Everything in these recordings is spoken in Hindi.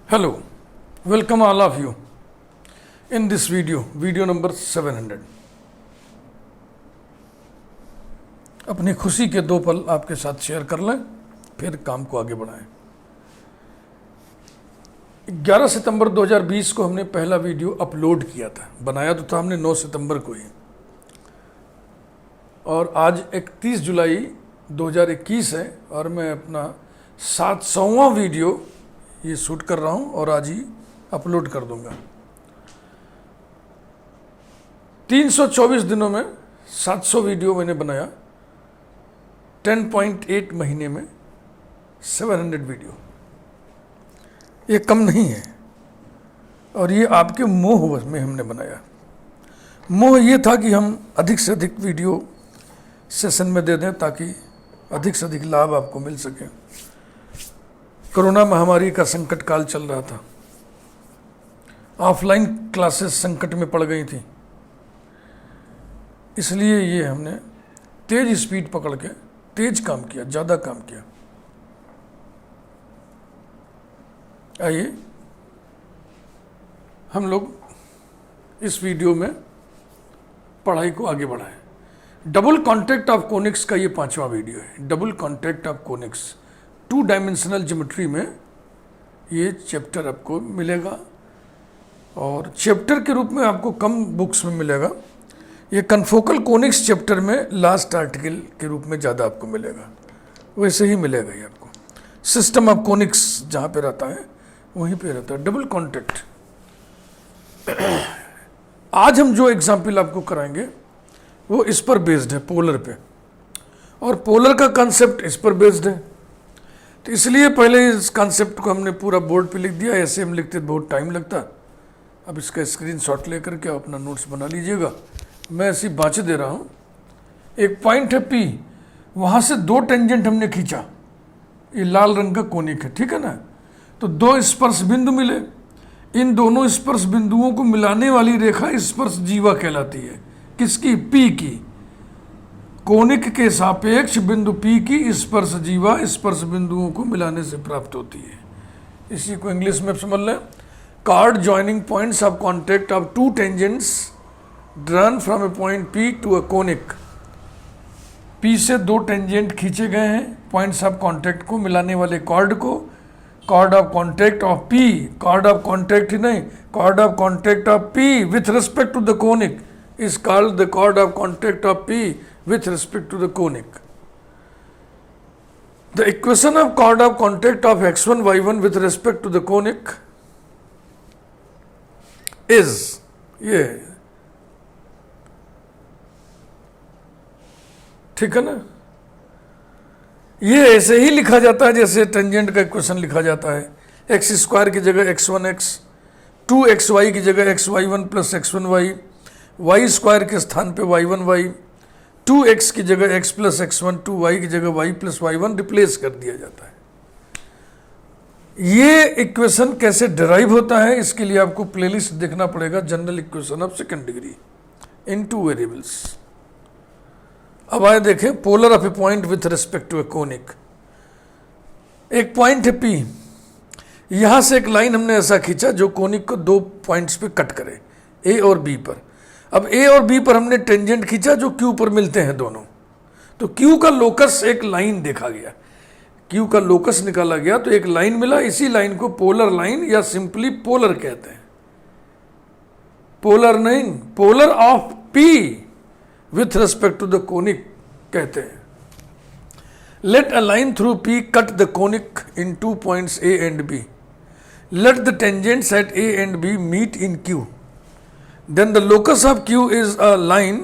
Hello, welcome all of you in this video number 700. अपनी खुशी के दो पल आपके साथ शेयर कर लें, फिर काम को आगे बढ़ाएं। 11 सितंबर 2020 को हमने पहला वीडियो अपलोड किया था। बनाया तो था हमने 9 सितंबर को ही, और आज 31 जुलाई 2021 है और मैं अपना 700वां वीडियो ये शूट कर रहा हूँ और आज ही अपलोड कर दूंगा। 324 दिनों में 700 वीडियो मैंने बनाया, 10.8 महीने में 700 वीडियो। ये कम नहीं है, और ये आपके मोह में हमने बनाया। मोह ये था कि हम अधिक से अधिक वीडियो सेशन में दे दें ताकि अधिक से अधिक लाभ आपको मिल सके। कोरोना महामारी का संकट काल चल रहा था, ऑफलाइन क्लासेस संकट में पड़ गई थी, इसलिए ये हमने तेज स्पीड पकड़ के तेज काम किया, ज़्यादा काम किया। आइए हम लोग इस वीडियो में पढ़ाई को आगे बढ़ाएं। डबल कॉन्ट्रैक्ट ऑफ कोनिक्स का ये 5वां वीडियो है। Double contract of conics 2 dimensional geometry में ये चैप्टर आपको मिलेगा, और चैप्टर के रूप में आपको कम बुक्स में मिलेगा। ये कन्फोकल कोनिक्स चैप्टर में लास्ट आर्टिकल के रूप में ज़्यादा आपको मिलेगा, वैसे ही मिलेगा ये आपको। सिस्टम ऑफ कोनिक्स जहाँ पे रहता है वहीं पे रहता है डबल कॉन्ट्रैक्ट। आज हम जो एग्जाम्पल आपको कराएंगे वो इस पर बेस्ड है, पोलर पे, और पोलर का कंसेप्ट इस पर बेस्ड है। तो इसलिए पहले इस कंसेप्ट को हमने पूरा बोर्ड पे लिख दिया। ऐसे हम लिखते तो बहुत टाइम लगता। अब इसका स्क्रीनशॉट लेकर के अपना नोट्स बना लीजिएगा। मैं ऐसी बाँचे दे रहा हूँ। एक पॉइंट है P, वहाँ से 2 टेंजेंट हमने खींचा। ये लाल रंग का कोनिक है, ठीक है ना। तो 2 स्पर्श बिंदु मिले। इन दोनों स्पर्श बिंदुओं को मिलाने वाली रेखा स्पर्श जीवा कहलाती है। किसकी? P की। कोनिक के सापेक्ष बिंदु P की स्पर्श जीवा स्पर्श बिंदुओं को मिलाने से प्राप्त होती है। इसी को इंग्लिश में समझ लें, chord joining points of contact of 2 tangents drawn from a point P to a conic. P से 2 टेंजेंट खींचे गए हैं, पॉइंट्स ऑफ कॉन्टैक्ट को मिलाने वाले कॉर्ड को। Chord of contact of P, chord of contact ही नहीं, chord of contact of P with respect to the conic is called the chord of contact of P with respect to the conic. The equation of chord of contact of x1 y1 with respect to the conic is ये, ठीक है ना। ये ऐसे ही लिखा जाता है जैसे टेंजेंट का इक्वेशन लिखा जाता है। एक्स स्क्वायर की जगह x1x, 2xy की जगह xy1 plus x1y, Y square के स्थान पे y1y, 2x की जगह x प्लस x1, 2y की जगह y प्लस y1 रिप्लेस कर दिया जाता है। ये इक्वेशन कैसे डिराइव होता है, इसके लिए आपको प्लेलिस्ट देखना पड़ेगा, general equation of second degree in 2 variables. अब आए देखें polar of a point with respect to a conic. एक पॉइंट है P, यहां से एक लाइन हमने ऐसा खींचा जो कोनिक को 2 पॉइंट्स पे कट करे, A और B पर। अब A और B पर हमने टेंजेंट खींचा जो Q पर मिलते हैं दोनों। तो Q का लोकस एक लाइन देखा गया, Q का लोकस निकाला गया तो एक लाइन मिला। इसी लाइन को पोलर लाइन या सिंपली पोलर कहते हैं। पोलर नहीं, polar of P with respect to the conic कहते हैं। Let a line through P cut the conic in 2 points A and B. Let the tangents at A and B meet in Q. Then the locus of Q is a line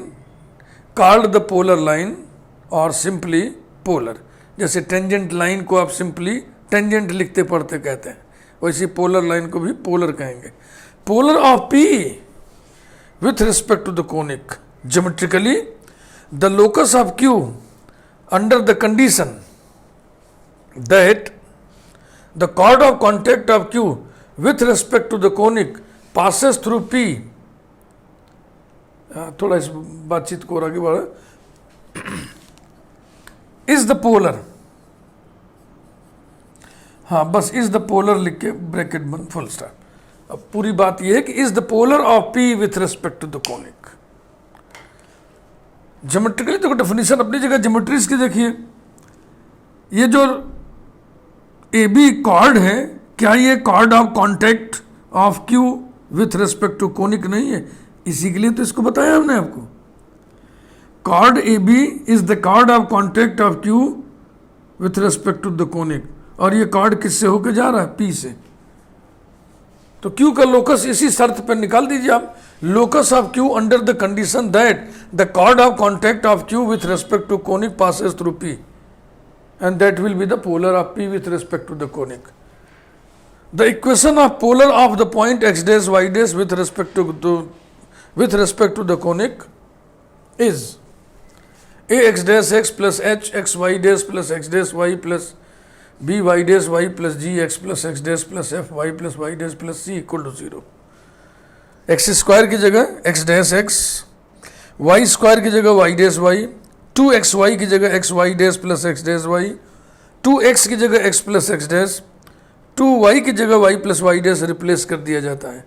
called the polar line or simply polar. जैसे टेंजेंट लाइन को आप सिंपली टेंजेंट लिखते पढ़ते कहते हैं, वैसे पोलर लाइन को भी पोलर कहेंगे। Polar of P with respect to the conic. Geometrically, the locus of Q under the condition that the chord of contact of Q with respect to the conic passes through P. थोड़ा इस बातचीत को और आगे बढ़ा। इज द पोलर, हाँ बस इज द पोलर लिख के ब्रैकेट बंद, फुल स्टॉप। अब पूरी बात यह है कि is the polar of P with respect to the conic. Geometrically देखो डेफिनेशन अपनी जगह ज्योमेट्रीज की देखिए, ये जो ए बी कॉर्ड है, क्या ये chord of contact of Q with respect to conic नहीं है? इसी के लिए तो इसको बताया हमने आपको। Chord A B is the chord of contact of Q with respect to the conic, और ये कॉर्ड किससे होकर जा रहा है? पी से। तो क्यू का लोकस इसी शर्त पर निकाल दीजिए आप, locus of Q under the condition that the chord of contact of Q with respect to conic passes through P and that will be the polar of P with respect to the conic. The equation of polar of the point x dash y dash with respect to the conic is ax dash x plus h x y dash plus x dash y plus b y dash y plus g x plus x dash plus f y plus y dash plus c equal to 0. x square की जगह x dash x, y square की जगह y dash y, 2xy की जगह xy dash plus x dash y, 2x की जगह x plus x dash, 2y की जगह y plus y dash replace कर दिया जाता है।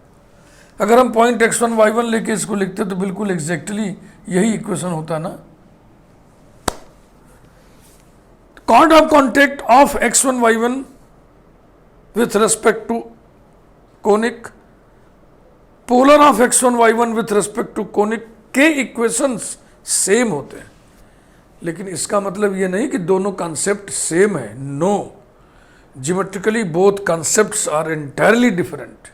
अगर हम पॉइंट x1 y1 लेके इसको लिखते तो बिल्कुल एग्जैक्टली यही इक्वेशन होता ना। Chord of contact of x1 y1 with respect to conic, polar of x1 y1 with respect to conic के इक्वेशंस सेम होते हैं, लेकिन इसका मतलब ये नहीं कि दोनों कॉन्सेप्ट सेम है। No, geometrically both concepts are entirely different.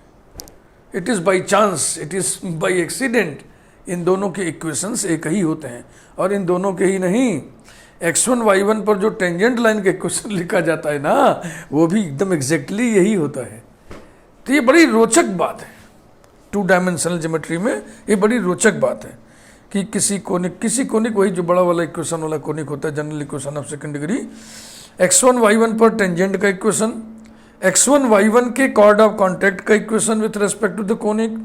It is by chance, it is by accident, इन दोनों के इक्वेशंस एक ही होते हैं। और इन दोनों के ही नहीं, x1 y1 पर जो टेंजेंट लाइन का इक्वेशन लिखा जाता है ना, वो भी एकदम एग्जैक्टली यही होता है। तो ये बड़ी रोचक बात है, 2 डायमेंशनल ज्योमेट्री में ये बड़ी रोचक बात है कि किसी कोनिक वही जो बड़ा वाला इक्वेशन वाला कोनिक होता है, general equation of second degree, x1 y1 पर टेंजेंट का इक्वेशन, x1 y1 के कॉर्ड ऑफ कॉन्टेक्ट का equation with respect to the conic,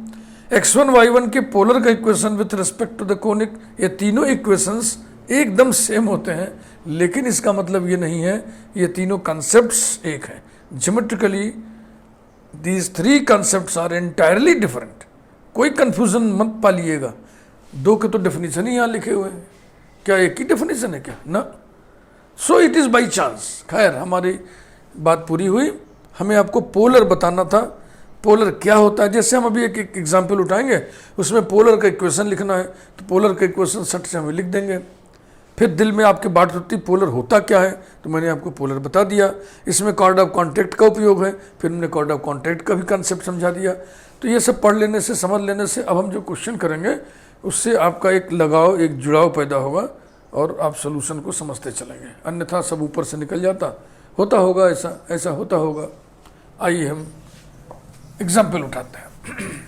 x1 y1 के पोलर का equation with respect to the conic, ये तीनों इक्वेशंस एकदम सेम होते हैं। लेकिन इसका मतलब ये नहीं है ये तीनों कॉन्सेप्ट्स एक हैं। Geometrically these 3 concepts are entirely different. कोई कंफ्यूजन मत पालिएगा, 2 के तो डेफिनेशन ही यहाँ लिखे हुए हैं, क्या एक ही डेफिनेशन है क्या? ना। So it is by chance. खैर, हमारी बात पूरी हुई, हमें आपको पोलर बताना था। पोलर क्या होता है, जैसे हम अभी एक एग्जाम्पल उठाएंगे, उसमें पोलर का इक्वेशन लिखना है, तो पोलर का इक्वेशन सट से हमें लिख देंगे। फिर दिल में आपके बात होती पोलर होता क्या है, तो मैंने आपको पोलर बता दिया। इसमें कॉर्ड ऑफ कॉन्टेक्ट का उपयोग है, फिर हमने कॉर्ड ऑफ कॉन्टेक्ट का भी कंसेप्ट समझा दिया। तो ये सब पढ़ लेने से, समझ लेने से, अब हम जो क्वेश्चन करेंगे उससे आपका एक लगाव, एक जुड़ाव पैदा होगा और आप सोल्यूशन को समझते चलेंगे। अन्यथा सब ऊपर से निकल जाता, होता होगा ऐसा, ऐसा होता होगा। आइए हम एग्जाम्पल उठाते हैं।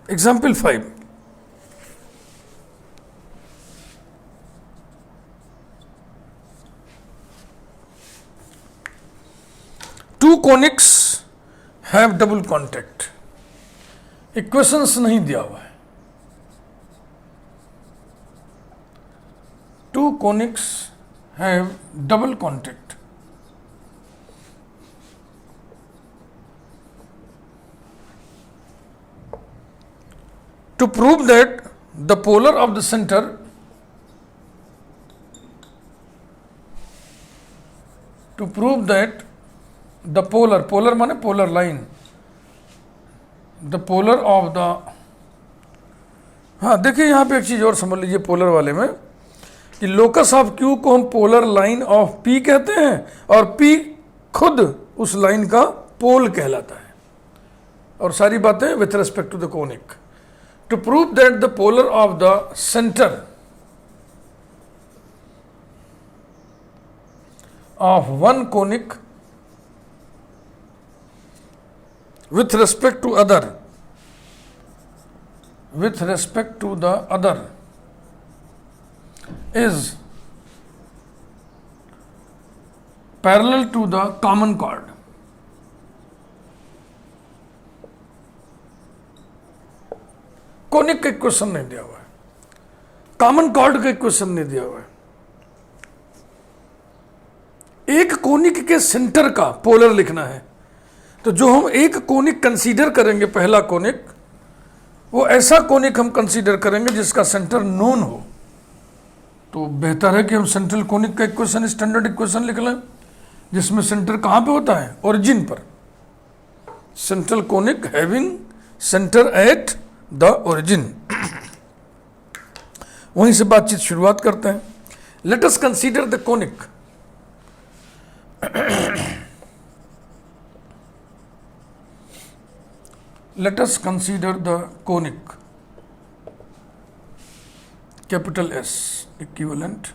Example 5, two conics have double contact. Equations नहीं दिया हुआ है। Two conics have double contact. To prove that the polar of the center polar माने polar line, the polar of the, हाँ देखिए यहाँ पे एक चीज और समझ लीजिए पोलर वाले में, कि लोकस ऑफ क्यू को हम पोलर लाइन ऑफ पी कहते हैं, और पी खुद उस लाइन का पोल कहलाता है, और सारी बातें with respect to the conic. To prove that the polar of the center of one conic with respect to the other is parallel to the common chord, conic का इक्वेशन नहीं दिया हुआ है, कॉमन कॉर्ड का इक्वेशन नहीं दिया हुआ है। एक कोनिक के सेंटर का पोलर लिखना है, तो जो हम एक कोनिक कंसीडर करेंगे, पहला कोनिक, वो ऐसा कोनिक हम कंसीडर करेंगे जिसका सेंटर नोन हो। तो बेहतर है कि हम सेंट्रल कोनिक का इक्वेशन स्टैंडर्ड इक्वेशन लिख लें, जिसमें सेंटर कहाँ पे होता है, ओरिजिन पर। Central conic having centre at the origin. वहीं से बातचीत शुरुआत करते हैं। Let us consider the conic. Let us consider the conic, capital S, equivalent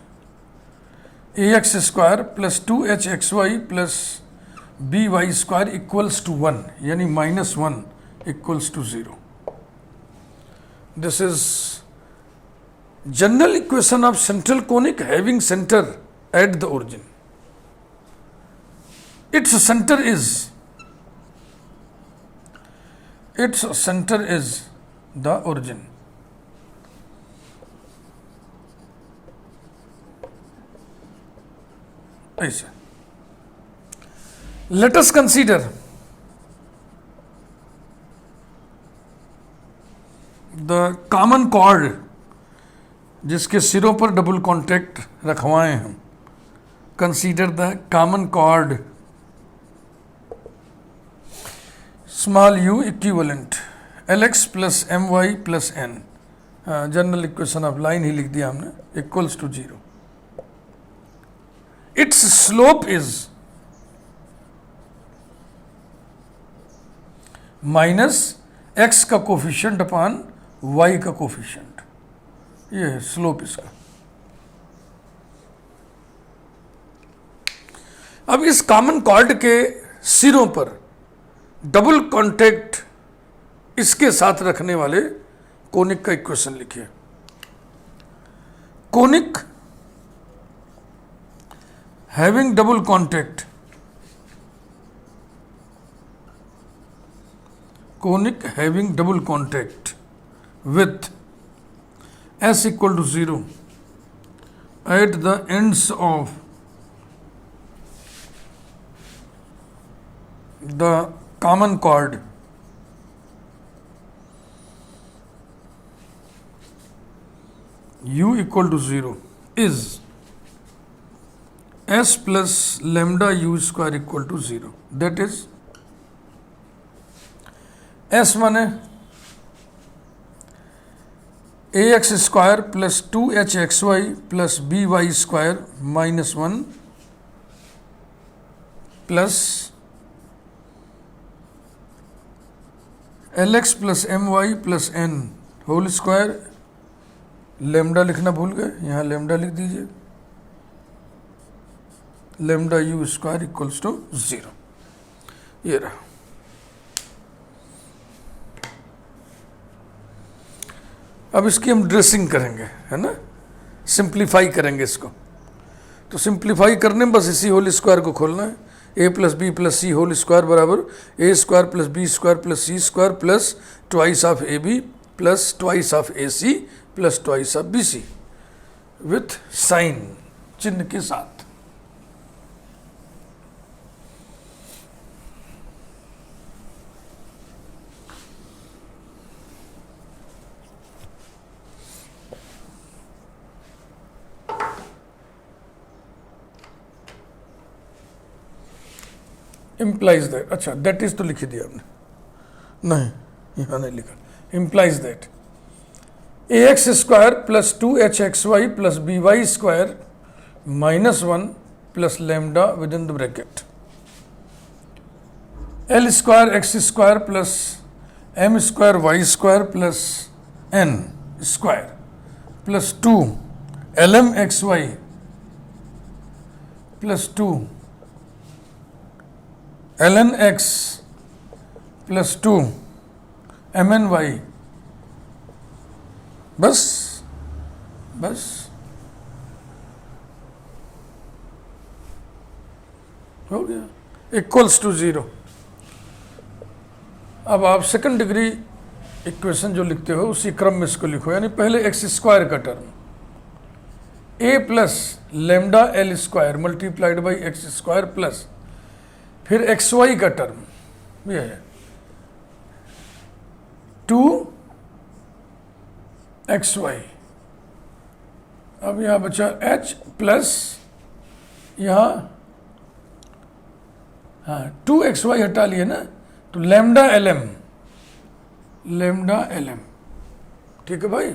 ax square plus 2hxy plus by square equals to 1, यानी -1 equals to 0. This is general equation of central conic having center at the origin. Its center is the origin. ऐसे let us consider the common chord, जिसके सिरों पर डबल कॉन्टैक्ट रखवाए हम। Consider the common chord small u equivalent Lx plus My plus n, general equation of line ही लिख दिया हमने, equals to 0। Its slope is minus x का कोफिशिएंट अपॉन y का कोफिशिएंट, ये है स्लोप इसका। अब इस कॉमन कॉर्ड के सिरों पर डबल कॉन्टैक्ट इसके साथ रखने वाले कोनिक का इक्वेशन लिखिए। Conic having double contact, conic having double contact with s equal to 0 at the ends of the common chord u equal to 0 is s plus lambda u square equal to 0. That is s माने ax square plus 2hxy plus by square minus 1 plus Lx plus My plus n whole square. Lambda लिखना भूल गए, यहाँ लेमडा लिख दीजिए, lambda u square equals to 0। ये रहा। अब इसकी हम ड्रेसिंग करेंगे, है ना, सिंप्लीफाई करेंगे इसको। तो सिंप्लीफाई करने में बस इसी होल स्क्वायर को खोलना है। a plus B plus C whole square बराबर a square plus B square plus C square plus twice of A B plus twice of A C plus twice of B C with sign, चिन्ह के साथ। इम्प्लाइज दैट, अच्छा दैट इज तो लिख दिया आपने, नहीं यहाँ नहीं लिखा। Implies that A X square plus 2hxy plus by square minus 1 plus lambda within the bracket l square X square plus m square y square plus n square plus 2 lm xy plus 2 ln x plus 2 mn y। बस बस हो गया, इक्वल्स टू 0। अब आप सेकंड डिग्री इक्वेशन जो लिखते हो उसी क्रम में इसको लिखो, यानी पहले एक्स स्क्वायर का term A plus lambda L square multiplied by x square plus फिर एक्स वाई का टर्म ये है 2xy। अब यहां बचा h प्लस यहां 2xy हटा लिए ना, तो लेमडा एल एम ठीक है भाई,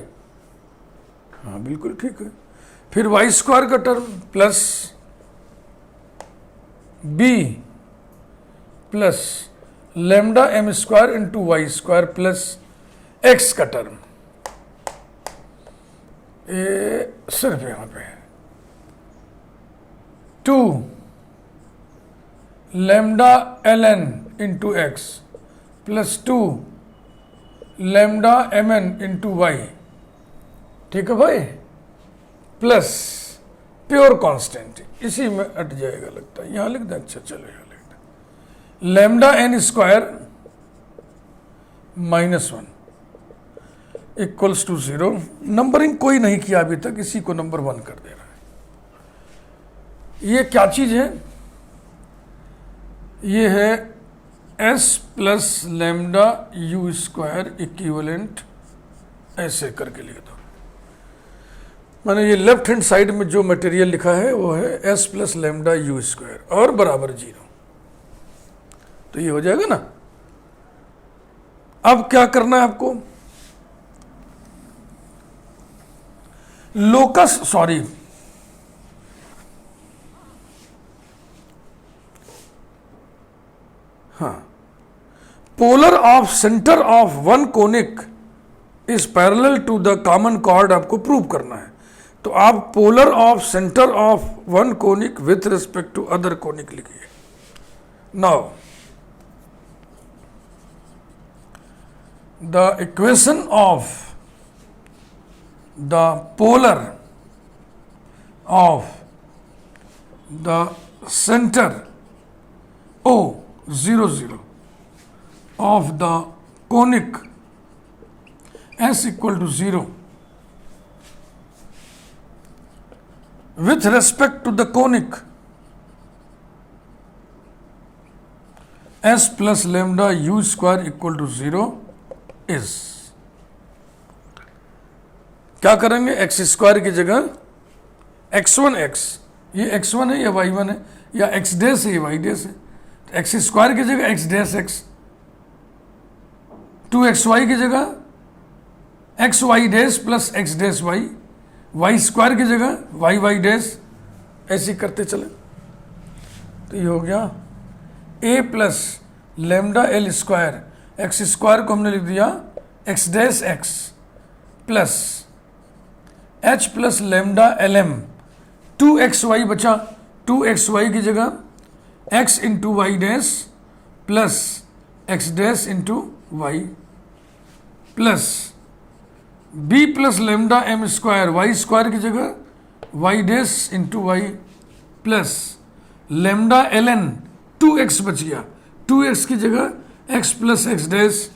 हाँ बिल्कुल ठीक है। फिर वाई स्क्वायर का term plus B plus lambda M square into Y square plus X का टर्म, ये सिर्फ यहां पे है 2 lambda L N into X plus 2 lambda M N into Y, ठीक है भाई, प्लस प्योर कांस्टेंट, इसी में अट जाएगा लगता है, यहां लिख दें, अच्छा चलो यहां लिख दें, lambda N square -1 equals to 0। Numbering कोई नहीं किया अभी तक, इसी को नंबर 1 कर दे रहा है। ये क्या चीज है? ये है s plus lambda U square equivalent, ऐसे करके लिख दो। मैंने ये लेफ्ट हैंड साइड में जो मटेरियल लिखा है वो है s plus lambda U square और बराबर 0, तो ये हो जाएगा ना। अब क्या करना है आपको, लोकस सॉरी हाँ, polar of centre of one conic is parallel to the common chord आपको प्रूव करना है। तो आप polar of centre of one conic with respect to other conic लिखिए। Now the equation of the polar of the centre O 0 of the conic s equal to 0 with respect to the conic s plus lambda u square equal to 0 is, क्या करेंगे, एक्स स्क्वायर की जगह x1 x, ये x1 है या y1 है या x डैश है या y डैश है, एक्स स्क्वायर की जगह एक्स डैश एक्स, 2xy की जगह X Y dash plus X dash Y, Y square की जगह वाई वाई डैश, ऐसे करते चले। तो ये हो गया a plus lambda L square, X square को हमने लिख दिया X dash X plus h plus lambda L M, 2xy बचा, 2xy की जगह x into Y dash plus X dash into Y plus b plus lambda M square, Y square की जगह Y dash into Y plus lambda L N, 2x बच गया, 2x की जगह x plus X dash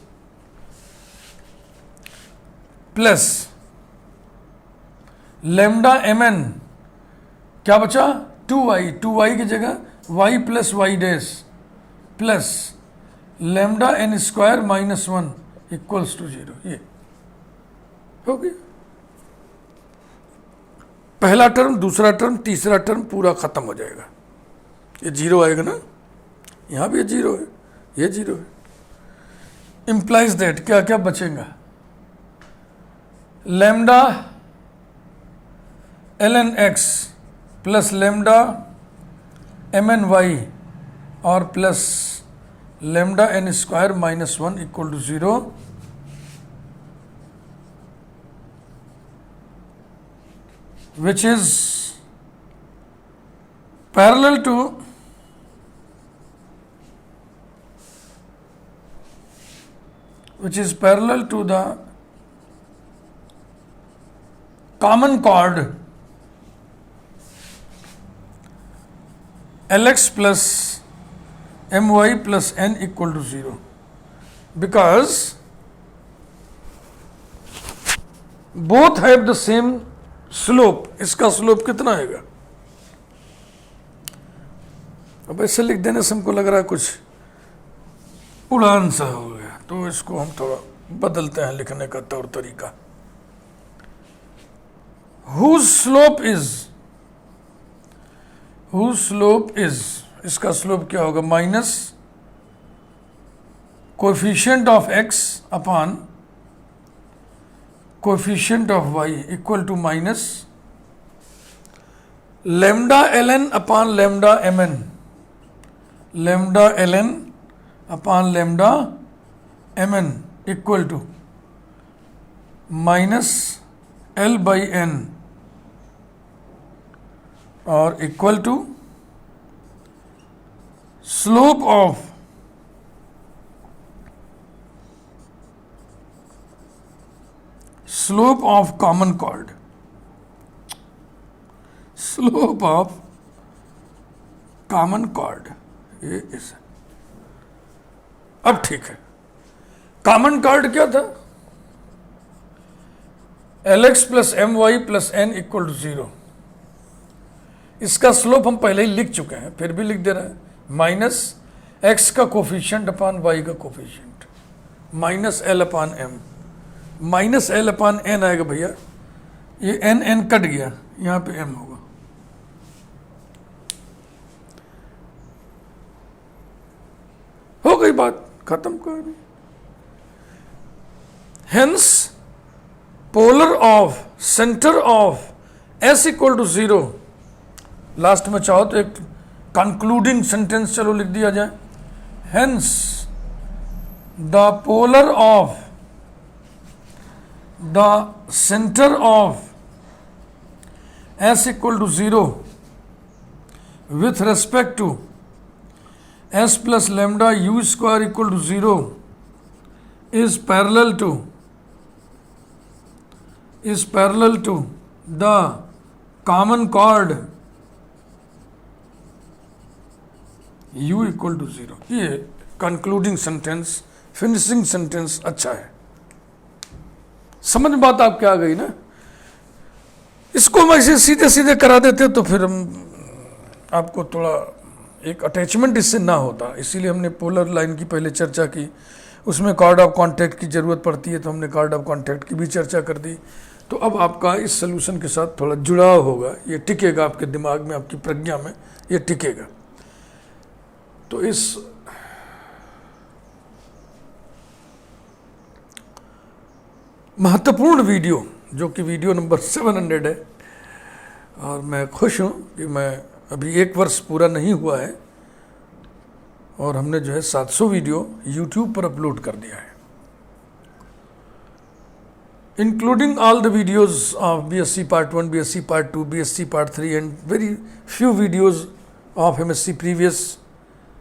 plus lambda M N, क्या बचा, 2y की जगह y plus Y dash plus lambda N square -1 equals to 0। ये हो गया पहला टर्म, दूसरा टर्म, तीसरा टर्म पूरा खत्म हो जाएगा। ये 0 आएगा ना, यहां भी ये 0 है, ये 0 है, इंप्लाइज दैट क्या क्या बचेगा, lambda L N X plus lambda M N Y और plus lambda N square -1 equal to 0, which is parallel to the common chord Lx plus my plus n equal to 0, because both have the same slope, इसका स्लोप कितना आएगा? अब ऐसे लिख देने से हमको लग रहा है कुछ उड़ान सा हो गया, तो इसको हम थोड़ा बदलते हैं लिखने का तौर तरीका। whose slope is, इसका स्लोप क्या होगा? Minus coefficient of x upon coefficient of y equal to minus lambda ln upon lambda mn, lambda ln upon lambda mn equal to minus l by n और equal to slope of common chord, slope of common chord, ये इस। अब ठीक है, कॉमन कॉर्ड क्या था? Lx plus M Y plus N equal to 0। इसका स्लोप हम पहले ही लिख चुके हैं, फिर भी लिख दे रहे हैं, माइनस एक्स का कोफिशिएंट अपान वाई का कोफिशिएंट माइनस एल अपान एम, माइनस एल अपान एन आएगा भैया, ये एन एन कट गया, यहां पे एम होगा। हो गई बात खत्म कर। Hence polar of centre of S equal to 0। Last में चाहो तो एक कंक्लूडिंग सेंटेंस चलो लिख दिया जाए। Hence the polar of the centre of S equal to 0 with respect to S plus lambda U square equal to 0 is parallel to the common chord u equal to 0। ये कंक्लूडिंग सेंटेंस, फिनिशिंग सेंटेंस अच्छा है। समझ में बात आपके आ गई ना? इसको हम ऐसे सीधे सीधे करा देते तो फिर हम आपको थोड़ा एक अटैचमेंट इससे ना होता, इसीलिए हमने पोलर लाइन की पहले चर्चा की, उसमें कार्ड ऑफ कॉन्टैक्ट की ज़रूरत पड़ती है तो हमने कार्ड ऑफ कॉन्टैक्ट की भी चर्चा कर दी। तो अब आपका इस सोल्यूशन के साथ थोड़ा जुड़ाव होगा, ये टिकेगा आपके दिमाग में, आपकी प्रज्ञा में ये टिकेगा। तो इस महत्वपूर्ण वीडियो जो कि वीडियो नंबर 700 है, और मैं खुश हूँ कि मैं अभी 1 वर्ष पूरा नहीं हुआ है और हमने जो है 700 वीडियो YouTube पर अपलोड कर दिया है, including all the videos of BSc Part 1, BSc Part 2, BSc Part 3 and very few videos of MSc previous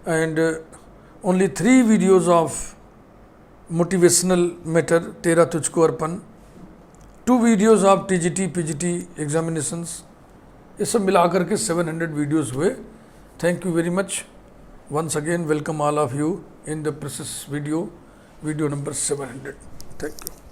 and only 3 videos of motivational matter, तेरा तुझको अर्पण, 2 videos of TGT, PGT examinations, ये सब मिला करके 700 videos हुए। Thank you very much. Once again welcome all of you in the precious video number 700. Thank you.